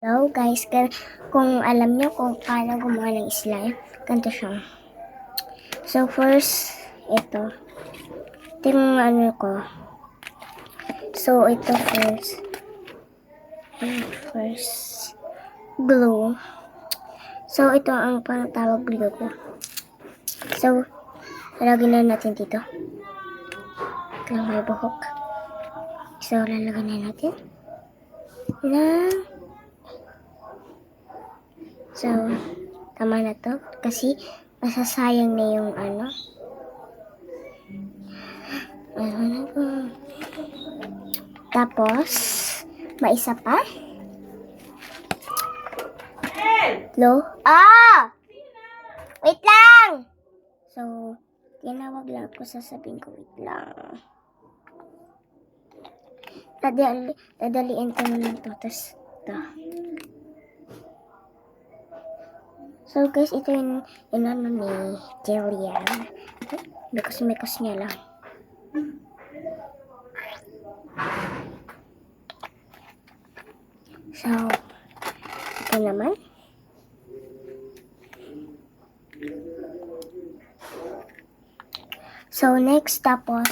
Hello guys, kung alam nyo kung paano gumawa ng slime, ganito siya. So first, ito yung ano ko. So ito first glue. So ito ang pangatawag glue ko. So lalagyan na natin dito. Ito lang may buhok. So lalagyan na natin So, tama na to. Kasi, masasayang na yung ano. Tapos, maisa pa. Hello? Wait lang! So, tinawag lang ako. Sasabihin ko, wait lang. Dadaliin ko naman ito. Tapos, ito. So guys, ito yung ano ni Jillian. Because niya lang. So, ito naman. So next, tapos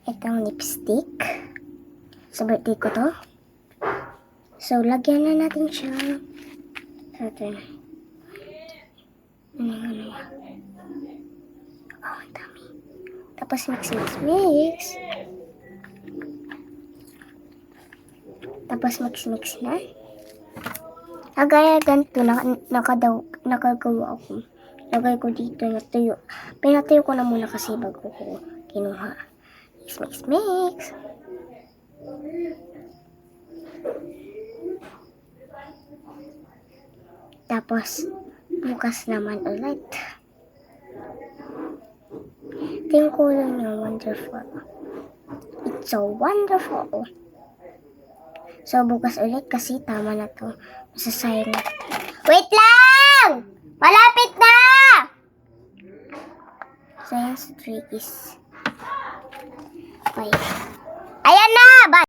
itong lipstick. Sa birthday ko to. So, lagyan na natin siya. So, ito na. Oh, ang dami. Tapos, mix. Tapos, mix na. Agaya ganito, nakagawa ako. Lagay ko dito, natuyo. Pinatuyo ko na muna kasi bago ko kinuha. Mix. Tapos, bukas naman ulit. Ito yung kulay niya, wonderful. It's so wonderful. So, bukas ulit kasi tama na to. Masasayang na. Wait lang! Malapit na! So, yan sa trickies. Bye. Ayan na! Bye!